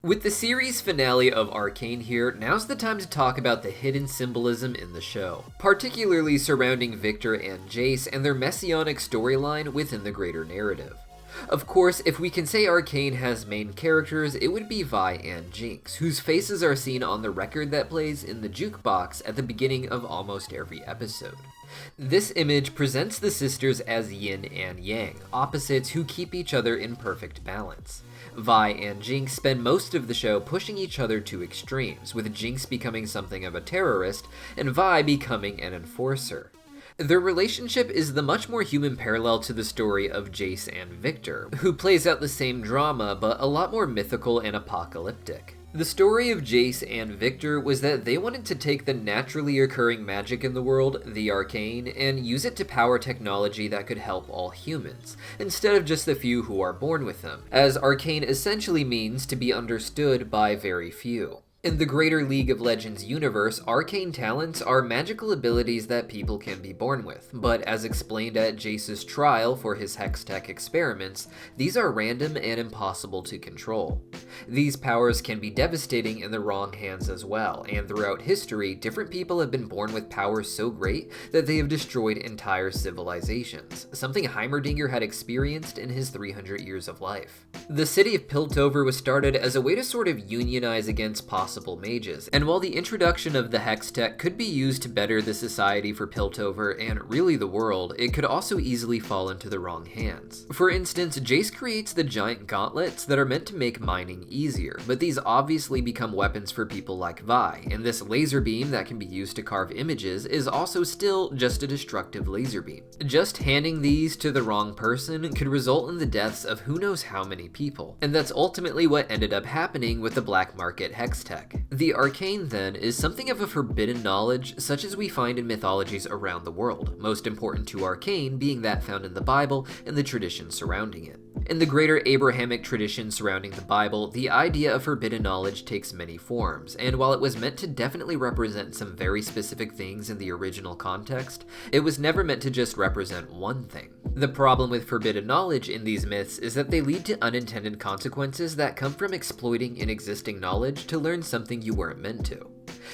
With the series finale of Arcane here, now's the time to talk about the hidden symbolism in the show, particularly surrounding Viktor and Jayce and their messianic storyline within the greater narrative. Of course, if we can say Arcane has main characters, it would be Vi and Jinx, whose faces are seen on the record that plays in the jukebox at the beginning of almost every episode. This image presents the sisters as yin and yang, opposites who keep each other in perfect balance. Vi and Jinx spend most of the show pushing each other to extremes, with Jinx becoming something of a terrorist and Vi becoming an enforcer. Their relationship is the much more human parallel to the story of Jace and Victor, who plays out the same drama but a lot more mythical and apocalyptic. The story of Jace and Victor was that they wanted to take the naturally occurring magic in the world, the Arcane, and use it to power technology that could help all humans, instead of just the few who are born with them, as Arcane essentially means to be understood by very few. In the greater League of Legends universe, arcane talents are magical abilities that people can be born with, but as explained at Jace's trial for his Hextech experiments, these are random and impossible to control. These powers can be devastating in the wrong hands as well, and throughout history, different people have been born with powers so great that they have destroyed entire civilizations, something Heimerdinger had experienced in his 300 years of life. The city of Piltover was started as a way to sort of unionize against possible mages, and while the introduction of the Hextech could be used to better the society for Piltover and really the world, it could also easily fall into the wrong hands. For instance, Jayce creates the giant gauntlets that are meant to make mining easier, but these obviously become weapons for people like Vi, and this laser beam that can be used to carve images is also still just a destructive laser beam. Just handing these to the wrong person could result in the deaths of who knows how many people, and that's ultimately what ended up happening with the black market Hextech. The Arcane, then, is something of a forbidden knowledge such as we find in mythologies around the world, most important to Arcane being that found in the Bible and the tradition surrounding it. In the greater Abrahamic tradition surrounding the Bible, the idea of forbidden knowledge takes many forms, and while it was meant to definitely represent some very specific things in the original context, it was never meant to just represent one thing. The problem with forbidden knowledge in these myths is that they lead to unintended consequences that come from exploiting an existing knowledge to learn something you weren't meant to.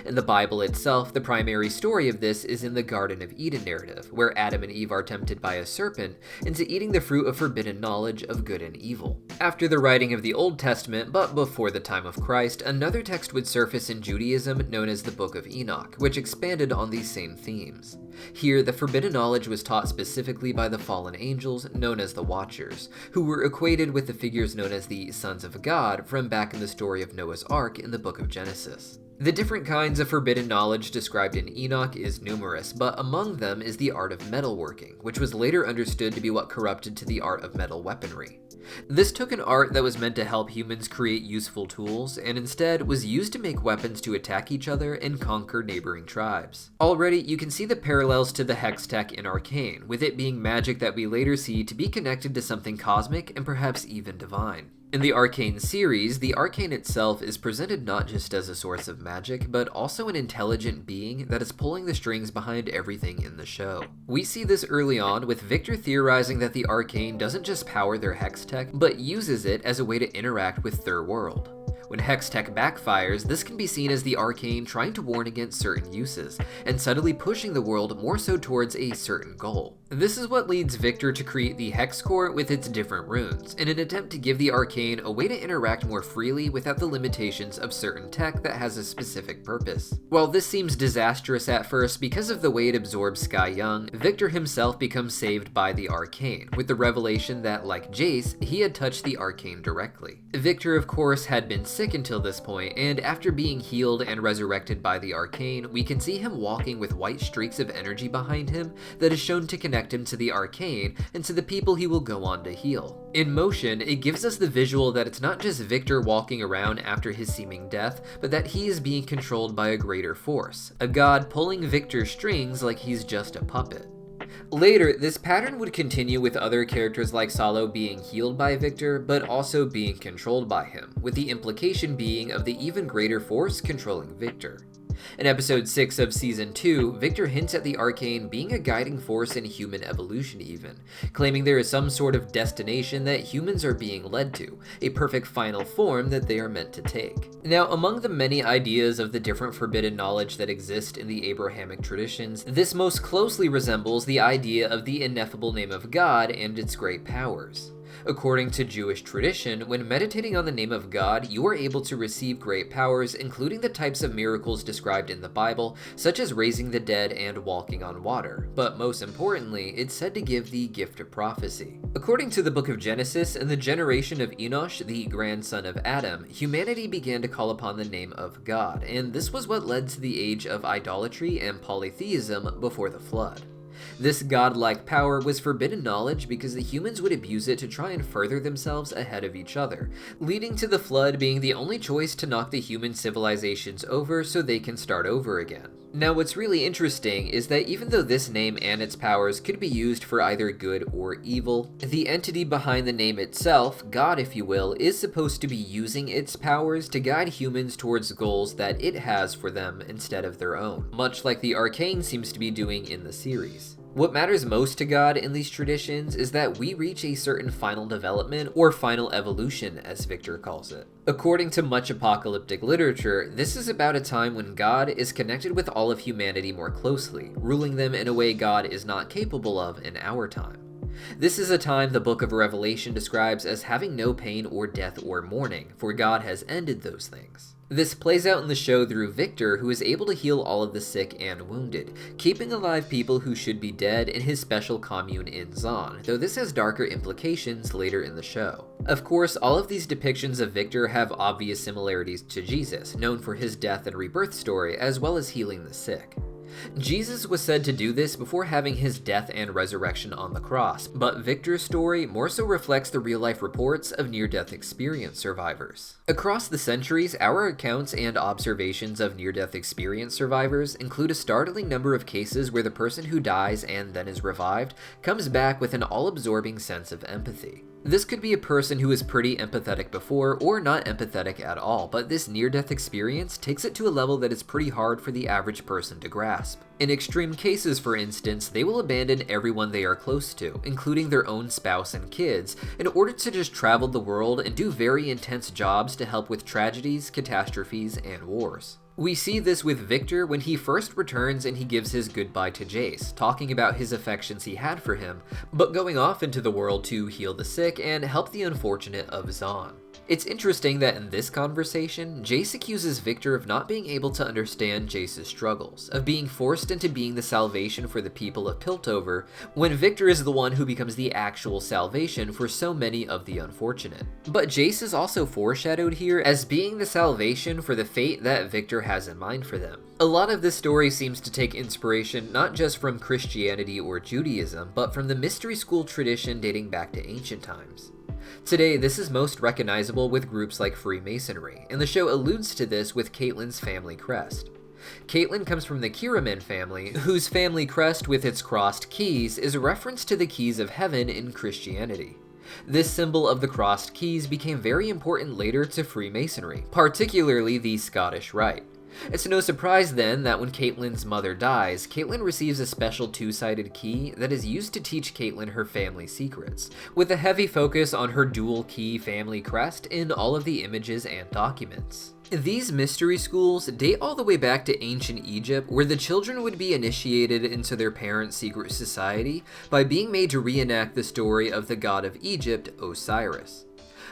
In the Bible itself, the primary story of this is in the Garden of Eden narrative, where Adam and Eve are tempted by a serpent into eating the fruit of forbidden knowledge of good and evil. After the writing of the Old Testament, but before the time of Christ, another text would surface in Judaism known as the Book of Enoch, which expanded on these same themes. Here, the forbidden knowledge was taught specifically by the fallen angels known as the Watchers, who were equated with the figures known as the Sons of God from back in the story of Noah's Ark in the Book of Genesis. The different kinds of forbidden knowledge described in Enoch is numerous, but among them is the art of metalworking, which was later understood to be what corrupted to the art of metal weaponry. This took an art that was meant to help humans create useful tools, and instead was used to make weapons to attack each other and conquer neighboring tribes. Already, you can see the parallels to the Hextech in Arcane, with it being magic that we later see to be connected to something cosmic and perhaps even divine. In the Arcane series, the Arcane itself is presented not just as a source of magic, but also an intelligent being that is pulling the strings behind everything in the show. We see this early on with Viktor theorizing that the Arcane doesn't just power their Hextech, but uses it as a way to interact with their world. When Hextech backfires, this can be seen as the Arcane trying to warn against certain uses, and subtly pushing the world more so towards a certain goal. This is what leads Viktor to create the Hex Core with its different runes, in an attempt to give the Arcane a way to interact more freely without the limitations of certain tech that has a specific purpose. While this seems disastrous at first because of the way it absorbs Sky Young, Viktor himself becomes saved by the Arcane, with the revelation that, like Jayce, he had touched the Arcane directly. Viktor, of course, had been sick until this point, and after being healed and resurrected by the Arcane, we can see him walking with white streaks of energy behind him that is shown to connect him to the Arcane and to the people he will go on to heal. In motion, it gives us the visual that it's not just Viktor walking around after his seeming death, but that he is being controlled by a greater force, a god pulling Viktor's strings like he's just a puppet. Later, this pattern would continue with other characters like Salo being healed by Viktor, but also being controlled by him, with the implication being of the even greater force controlling Viktor. In episode 6 of season 2, Viktor hints at the Arcane being a guiding force in human evolution even, claiming there is some sort of destination that humans are being led to, a perfect final form that they are meant to take. Now, among the many ideas of the different forbidden knowledge that exist in the Abrahamic traditions, this most closely resembles the idea of the ineffable name of God and its great powers. According to Jewish tradition, when meditating on the name of God, you are able to receive great powers, including the types of miracles described in the Bible, such as raising the dead and walking on water. But most importantly, it's said to give the gift of prophecy. According to the book of Genesis, in the generation of Enosh, the grandson of Adam, humanity began to call upon the name of God, and this was what led to the age of idolatry and polytheism before the flood. This godlike power was forbidden knowledge because the humans would abuse it to try and further themselves ahead of each other, leading to the flood being the only choice to knock the human civilizations over so they can start over again. Now, what's really interesting is that even though this name and its powers could be used for either good or evil, the entity behind the name itself, God if you will, is supposed to be using its powers to guide humans towards goals that it has for them instead of their own, much like the Arcane seems to be doing in the series. What matters most to God in these traditions is that we reach a certain final development, or final evolution as Viktor calls it. According to much apocalyptic literature, this is about a time when God is connected with all of humanity more closely, ruling them in a way God is not capable of in our time. This is a time the book of Revelation describes as having no pain or death or mourning, for God has ended those things. This plays out in the show through Viktor, who is able to heal all of the sick and wounded, keeping alive people who should be dead in his special commune in Zon, though this has darker implications later in the show. Of course, all of these depictions of Viktor have obvious similarities to Jesus, known for his death and rebirth story, as well as healing the sick. Jesus was said to do this before having his death and resurrection on the cross, but Viktor's story more so reflects the real-life reports of near-death experience survivors. Across the centuries, our accounts and observations of near-death experience survivors include a startling number of cases where the person who dies and then is revived comes back with an all-absorbing sense of empathy. This could be a person who was pretty empathetic before or not empathetic at all, but this near-death experience takes it to a level that is pretty hard for the average person to grasp. In extreme cases, for instance, they will abandon everyone they are close to, including their own spouse and kids, in order to just travel the world and do very intense jobs to help with tragedies, catastrophes, and wars. We see this with Viktor when he first returns and he gives his goodbye to Jayce, talking about his affections he had for him, but going off into the world to heal the sick and help the unfortunate of Zon. It's interesting that in this conversation, Jayce accuses Viktor of not being able to understand Jayce's struggles, of being forced into being the salvation for the people of Piltover, when Viktor is the one who becomes the actual salvation for so many of the unfortunate. But Jayce is also foreshadowed here as being the salvation for the fate that Viktor has in mind for them. A lot of this story seems to take inspiration not just from Christianity or Judaism, but from the mystery school tradition dating back to ancient times. Today, this is most recognizable with groups like Freemasonry, and the show alludes to this with Caitlyn's family crest. Caitlyn comes from the Kiraman family, whose family crest with its crossed keys is a reference to the keys of heaven in Christianity. This symbol of the crossed keys became very important later to Freemasonry, particularly the Scottish Rite. It's no surprise then that when Caitlyn's mother dies, Caitlyn receives a special two-sided key that is used to teach Caitlyn her family secrets, with a heavy focus on her dual key family crest in all of the images and documents. These mystery schools date all the way back to ancient Egypt, where the children would be initiated into their parents' secret society by being made to reenact the story of the god of Egypt, Osiris.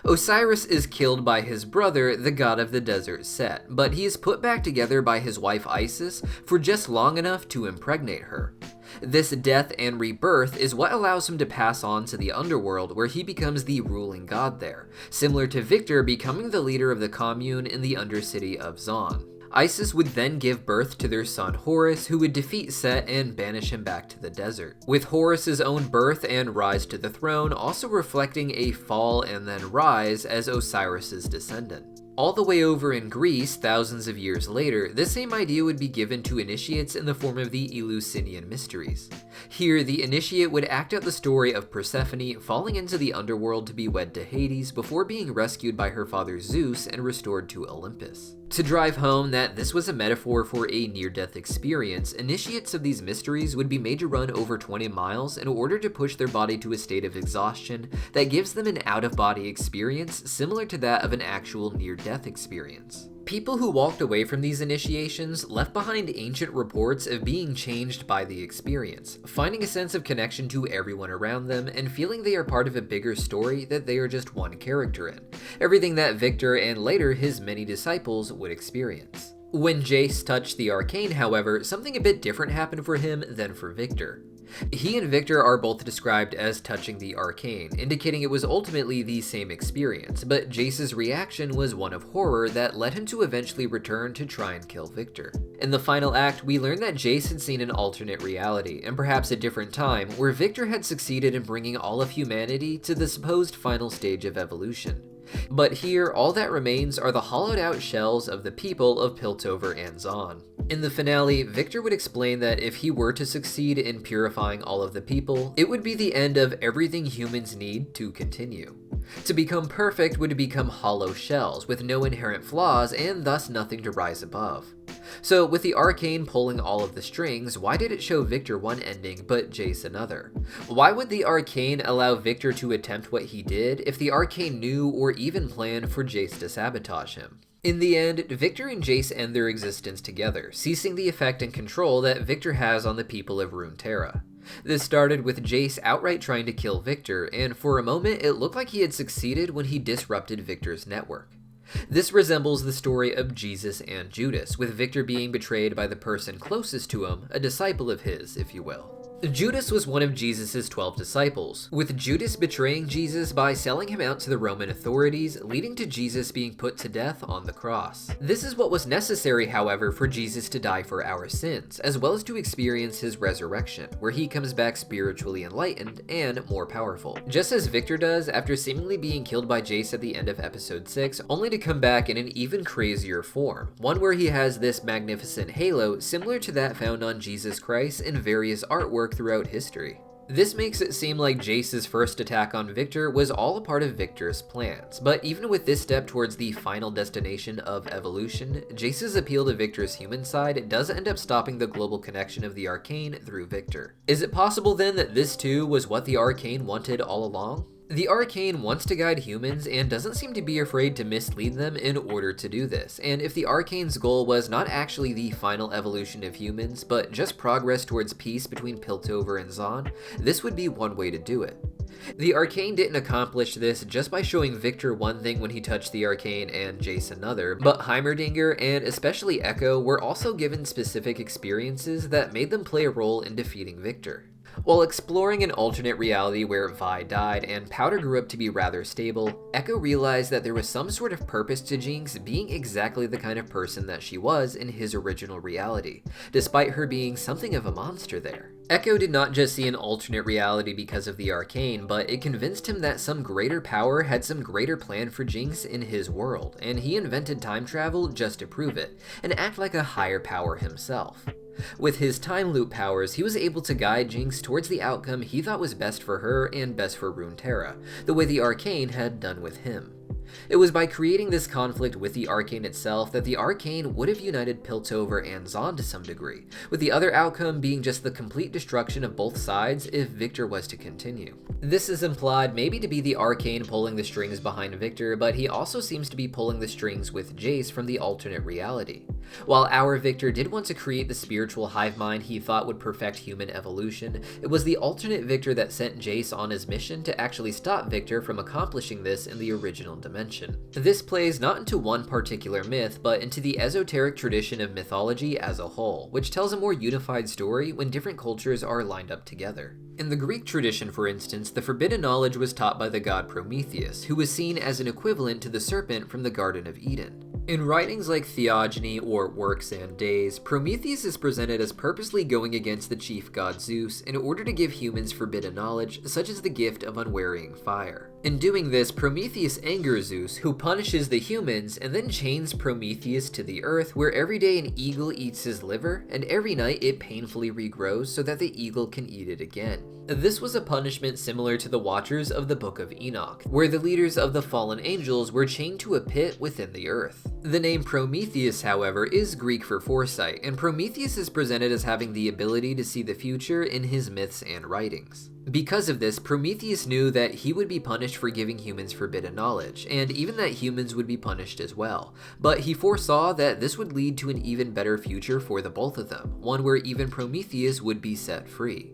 Osiris is killed by his brother, the god of the desert Set, but he is put back together by his wife Isis for just long enough to impregnate her. This death and rebirth is what allows him to pass on to the underworld, where he becomes the ruling god there, similar to Viktor becoming the leader of the commune in the undercity of Zon. Isis would then give birth to their son Horus, who would defeat Set and banish him back to the desert, with Horus's own birth and rise to the throne also reflecting a fall and then rise as Osiris's descendant. All the way over in Greece, thousands of years later, this same idea would be given to initiates in the form of the Eleusinian Mysteries. Here, the initiate would act out the story of Persephone falling into the underworld to be wed to Hades before being rescued by her father Zeus and restored to Olympus. To drive home that this was a metaphor for a near-death experience, initiates of these mysteries would be made to run over 20 miles in order to push their body to a state of exhaustion that gives them an out-of-body experience similar to that of an actual near-death experience. People who walked away from these initiations left behind ancient reports of being changed by the experience, finding a sense of connection to everyone around them, and feeling they are part of a bigger story that they are just one character in, everything that Viktor and later his many disciples would experience. When Jayce touched the Arcane, however, something a bit different happened for him than for Viktor. He and Viktor are both described as touching the Arcane, indicating it was ultimately the same experience, but Jayce's reaction was one of horror that led him to eventually return to try and kill Viktor. In the final act, we learn that Jayce had seen an alternate reality, and perhaps a different time, where Viktor had succeeded in bringing all of humanity to the supposed final stage of evolution. But here, all that remains are the hollowed out shells of the people of Piltover and Zaun. In the finale, Viktor would explain that if he were to succeed in purifying all of the people, it would be the end of everything humans need to continue. To become perfect would become hollow shells with no inherent flaws and thus nothing to rise above. So with the Arcane pulling all of the strings, why did it show Viktor one ending but Jayce another? Why would the Arcane allow Viktor to attempt what he did if the Arcane knew or even planned for Jayce to sabotage him? In the end, Viktor and Jayce end their existence together, ceasing the effect and control that Viktor has on the people of Runeterra. This started with Jayce outright trying to kill Viktor, and for a moment it looked like he had succeeded when he disrupted Viktor's network. This resembles the story of Jesus and Judas, with Viktor being betrayed by the person closest to him, a disciple of his, if you will. Judas was one of Jesus' 12 disciples, with Judas betraying Jesus by selling him out to the Roman authorities, leading to Jesus being put to death on the cross. This is what was necessary, however, for Jesus to die for our sins, as well as to experience his resurrection, where he comes back spiritually enlightened and more powerful. Just as Viktor does after seemingly being killed by Jayce at the end of episode 6, only to come back in an even crazier form, one where he has this magnificent halo similar to that found on Jesus Christ in various artwork throughout history. This makes it seem like Jayce's first attack on Viktor was all a part of Viktor's plans, but even with this step towards the final destination of evolution, Jayce's appeal to Viktor's human side does end up stopping the global connection of the Arcane through Viktor. Is it possible then that this too was what the Arcane wanted all along? The Arcane wants to guide humans and doesn't seem to be afraid to mislead them in order to do this, and if the Arcane's goal was not actually the final evolution of humans, but just progress towards peace between Piltover and Zaun, this would be one way to do it. The Arcane didn't accomplish this just by showing Viktor one thing when he touched the Arcane and Jayce another, but Heimerdinger and especially Echo were also given specific experiences that made them play a role in defeating Viktor. While exploring an alternate reality where Vi died and Powder grew up to be rather stable, Echo realized that there was some sort of purpose to Jinx being exactly the kind of person that she was in his original reality, despite her being something of a monster there. Echo did not just see an alternate reality because of the Arcane, but it convinced him that some greater power had some greater plan for Jinx in his world, and he invented time travel just to prove it, and act like a higher power himself. With his time loop powers, he was able to guide Jinx towards the outcome he thought was best for her and best for Runeterra, the way the Arcane had done with him. It was by creating this conflict with the Arcane itself that the Arcane would have united Piltover and Zaun to some degree, with the other outcome being just the complete destruction of both sides if Viktor was to continue. This is implied maybe to be the Arcane pulling the strings behind Viktor, but he also seems to be pulling the strings with Jayce from the alternate reality. While our Viktor did want to create the spiritual hive mind he thought would perfect human evolution, it was the alternate Viktor that sent Jayce on his mission to actually stop Viktor from accomplishing this in the original dimension. This plays not into one particular myth, but into the esoteric tradition of mythology as a whole, which tells a more unified story when different cultures are lined up together. In the Greek tradition, for instance, the forbidden knowledge was taught by the god Prometheus, who was seen as an equivalent to the serpent from the Garden of Eden. In writings like Theogony or Works and Days, Prometheus is presented as purposely going against the chief god Zeus in order to give humans forbidden knowledge, such as the gift of unwearying fire. In doing this, Prometheus angers Zeus, who punishes the humans and then chains Prometheus to the earth, where every day an eagle eats his liver, and every night it painfully regrows so that the eagle can eat it again. This was a punishment similar to the Watchers of the Book of Enoch, where the leaders of the fallen angels were chained to a pit within the earth. The name Prometheus, however, is Greek for foresight, and Prometheus is presented as having the ability to see the future in his myths and writings. Because of this, Prometheus knew that he would be punished for giving humans forbidden knowledge, and even that humans would be punished as well. But he foresaw that this would lead to an even better future for the both of them, one where even Prometheus would be set free.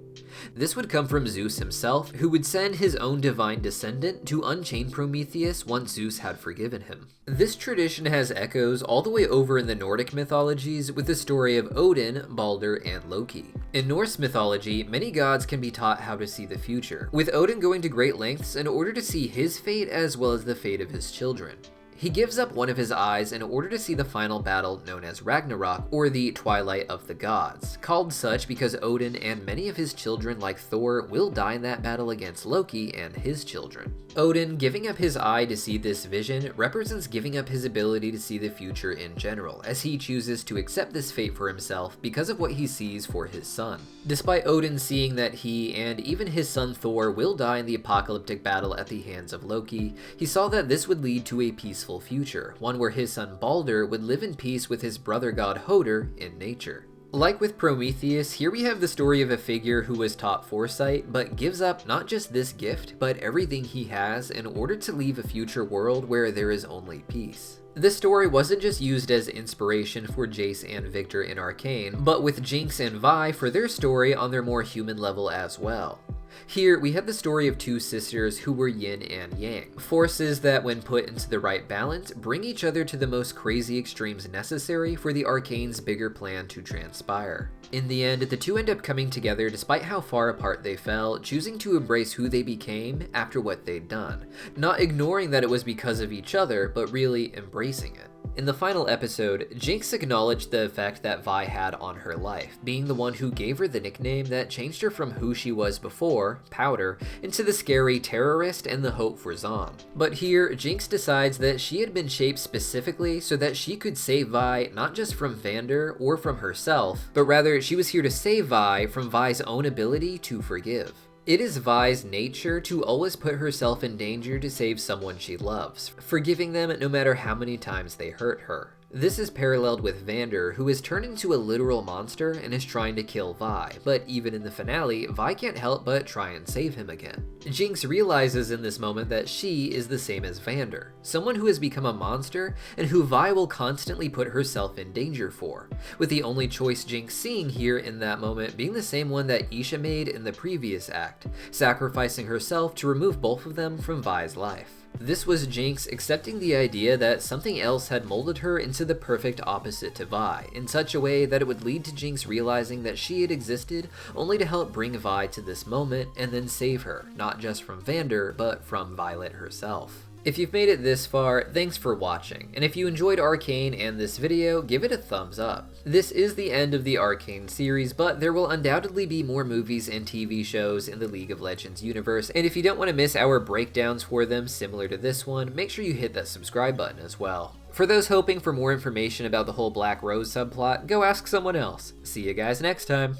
This would come from Zeus himself, who would send his own divine descendant to unchain Prometheus once Zeus had forgiven him. This tradition has echoes all the way over in the Nordic mythologies with the story of Odin, Balder, and Loki. In Norse mythology, many gods can be taught how to see the future, with Odin going to great lengths in order to see his fate as well as the fate of his children. He gives up one of his eyes in order to see the final battle known as Ragnarok, or the Twilight of the Gods, called such because Odin and many of his children like Thor will die in that battle against Loki and his children. Odin giving up his eye to see this vision represents giving up his ability to see the future in general, as he chooses to accept this fate for himself because of what he sees for his son. Despite Odin seeing that he and even his son Thor will die in the apocalyptic battle at the hands of Loki, he saw that this would lead to a peaceful future, one where his son Balder would live in peace with his brother god Hoder in nature. Like with Prometheus, here we have the story of a figure who was taught foresight, but gives up not just this gift, but everything he has in order to leave a future world where there is only peace. This story wasn't just used as inspiration for Jace and Victor in Arcane, but with Jinx and Vi for their story on their more human level as well. Here, we have the story of two sisters who were yin and yang, forces that when put into the right balance, bring each other to the most crazy extremes necessary for the Arcane's bigger plan to transpire. In the end, the two end up coming together despite how far apart they fell, choosing to embrace who they became after what they'd done, not ignoring that it was because of each other, but really embracing it. In the final episode, Jinx acknowledged the effect that Vi had on her life, being the one who gave her the nickname that changed her from who she was before, Powder, into the scary terrorist and the hope for Zom. But here, Jinx decides that she had been shaped specifically so that she could save Vi not just from Vander or from herself, but rather she was here to save Vi from Vi's own ability to forgive. It is Vi's nature to always put herself in danger to save someone she loves, forgiving them no matter how many times they hurt her. This is paralleled with Vander, who is turned into a literal monster and is trying to kill Vi, but even in the finale, Vi can't help but try and save him again. Jinx realizes in this moment that she is the same as Vander, someone who has become a monster and who Vi will constantly put herself in danger for, with the only choice Jinx seeing here in that moment being the same one that Isha made in the previous act, sacrificing herself to remove both of them from Vi's life. This was Jinx accepting the idea that something else had molded her into the perfect opposite to Vi, in such a way that it would lead to Jinx realizing that she had existed only to help bring Vi to this moment and then save her, not just from Vander, but from Violet herself. If you've made it this far, thanks for watching, and if you enjoyed Arcane and this video, give it a thumbs up. This is the end of the Arcane series, but there will undoubtedly be more movies and TV shows in the League of Legends universe, and if you don't want to miss our breakdowns for them similar to this one, make sure you hit that subscribe button as well. For those hoping for more information about the whole Black Rose subplot, go ask someone else. See you guys next time!